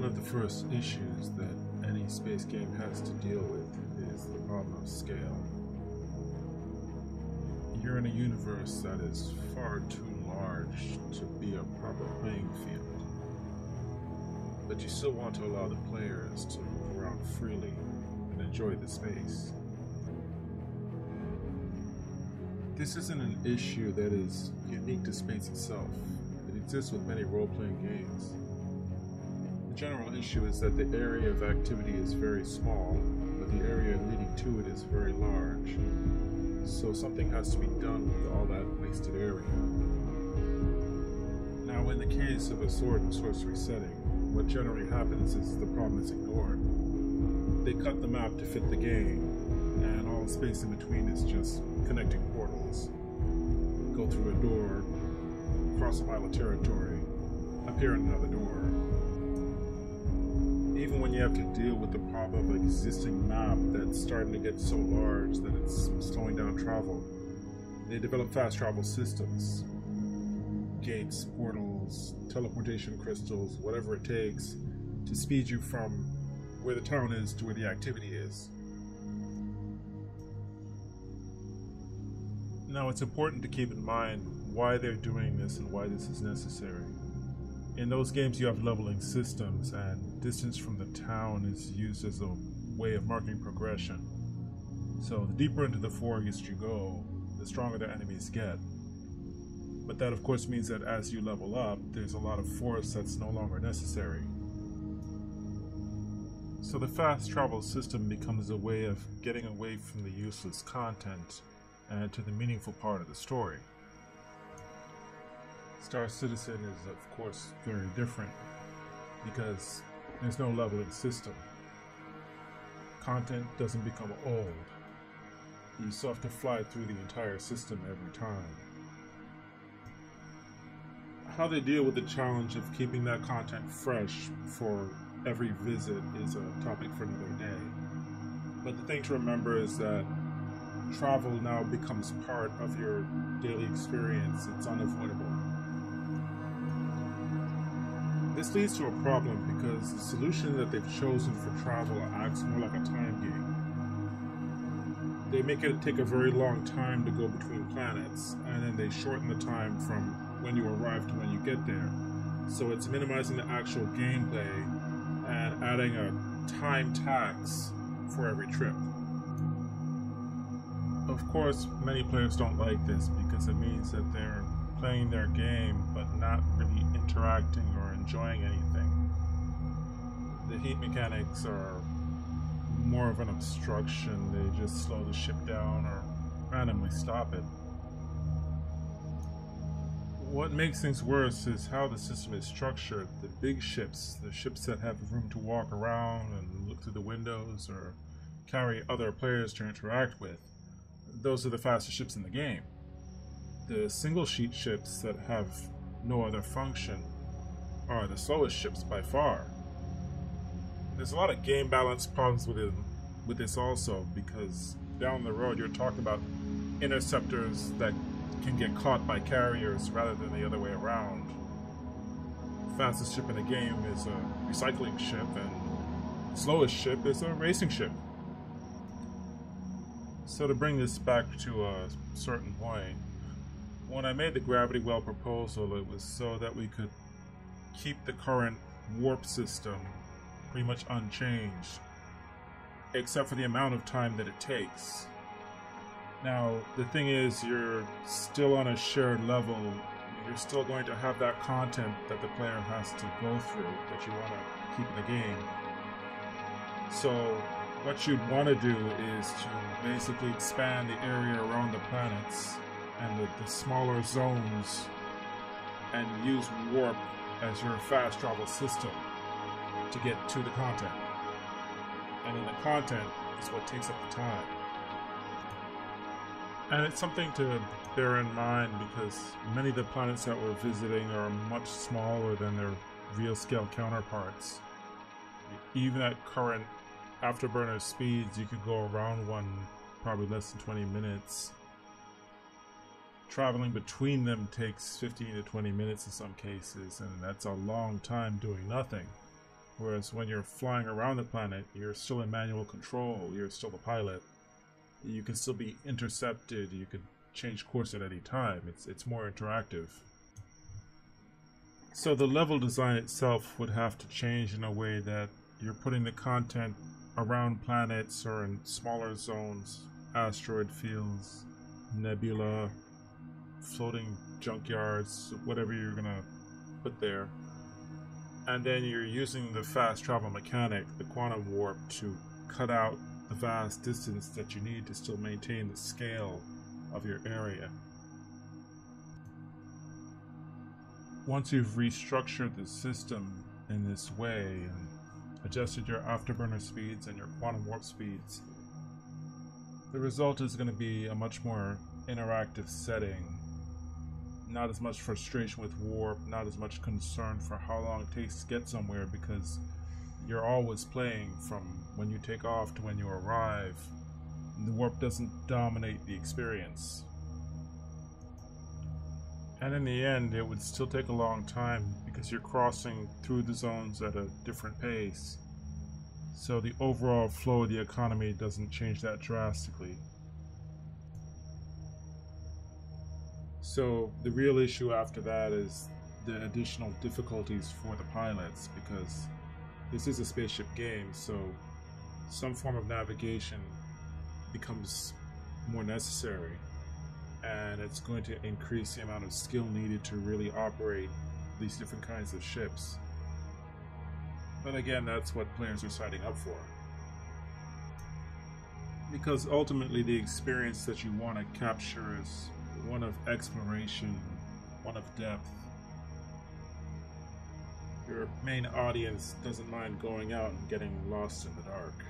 of the first issues that any space game has to deal with is the problem of scale. You're in a universe that is far too large to be a proper playing field, but you still want to allow the players to move around freely and enjoy the space. This isn't an issue that is unique to space itself. It exists with many role-playing games. The general issue is that the area of activity is very small, but the area leading to it is very large. So something has to be done with all that wasted area. Now, in the case of a sword and sorcery setting, what generally happens is the problem is ignored. They cut the map to fit the game, and all the space in between is just connecting portals. Go through a door, cross a mile of territory, appear in another door. Even when you have to deal with the problem of an existing map that's starting to get so large that it's slowing down travel, they develop fast travel systems. Gates, portals, teleportation crystals, whatever it takes to speed you from where the town is to where the activity is. Now, it's important to keep in mind why they're doing this and why this is necessary. In those games, you have leveling systems, and distance from the town is used as a way of marking progression. So the deeper into the forest you go, the stronger the enemies get. But that of course means that as you level up, there's a lot of force that's no longer necessary. So the fast travel system becomes a way of getting away from the useless content and to the meaningful part of the story. Star Citizen is of course very different because there's no leveling system. Content doesn't become old. You still have to fly through the entire system every time. How they deal with the challenge of keeping that content fresh for every visit is a topic for another day. But the thing to remember is that travel now becomes part of your daily experience. It's unavoidable. This leads to a problem because the solution that they've chosen for travel acts more like a time game. They make it take a very long time to go between planets, and then they shorten the time from when you arrive to when you get there. So it's minimizing the actual gameplay and adding a time tax for every trip. Of course, many players don't like this because it means that they're playing their game but not really interacting or enjoying anything. The heat mechanics are more of an obstruction. They just slow the ship down or randomly stop it. What makes things worse is how the system is structured. The big ships, the ships that have room to walk around and look through the windows or carry other players to interact with, those are the fastest ships in the game. The single sheet ships that have no other function are the slowest ships by far. There's a lot of game balance problems with this also, because down the road you're talking about interceptors that can get caught by carriers rather than the other way around. The fastest ship in the game is a recycling ship, and the slowest ship is a racing ship. So to bring this back to a certain point, when I made the gravity well proposal, it was so that we could keep the current warp system pretty much unchanged, except for the amount of time that it takes. Now, the thing is, you're still on a shared level. You're still going to have that content that the player has to go through that you want to keep in the game. So what you'd want to do is to basically expand the area around the planets and the smaller zones and use warp as your fast travel system to get to the content. And then the content is what takes up the time. And it's something to bear in mind because many of the planets that we're visiting are much smaller than their real scale counterparts. Even at current afterburner speeds, you could go around one probably less than 20 minutes. Traveling between them takes 15 to 20 minutes in some cases, and that's a long time doing nothing. Whereas when you're flying around the planet, you're still in manual control, you're still the pilot. You can still be intercepted, you can change course at any time. It's more interactive. So the level design itself would have to change in a way that you're putting the content around planets or in smaller zones, asteroid fields, nebula, floating junkyards, whatever you're gonna put there. And then you're using the fast travel mechanic, the quantum warp, to cut out the vast distance that you need to still maintain the scale of your area. Once you've restructured the system in this way and adjusted your afterburner speeds and your quantum warp speeds, the result is going to be a much more interactive setting. Not as much frustration with warp, not as much concern for how long it takes to get somewhere, because you're always playing from when you take off to when you arrive. The warp doesn't dominate the experience. And in the end, it would still take a long time because you're crossing through the zones at a different pace. So the overall flow of the economy doesn't change that drastically. So the real issue after that is the additional difficulties for the pilots, because this is a spaceship game, so some form of navigation becomes more necessary, and it's going to increase the amount of skill needed to really operate these different kinds of ships. But again, that's what players are signing up for. Because ultimately the experience that you want to capture is one of exploration, one of depth. Your main audience doesn't mind going out and getting lost in the dark.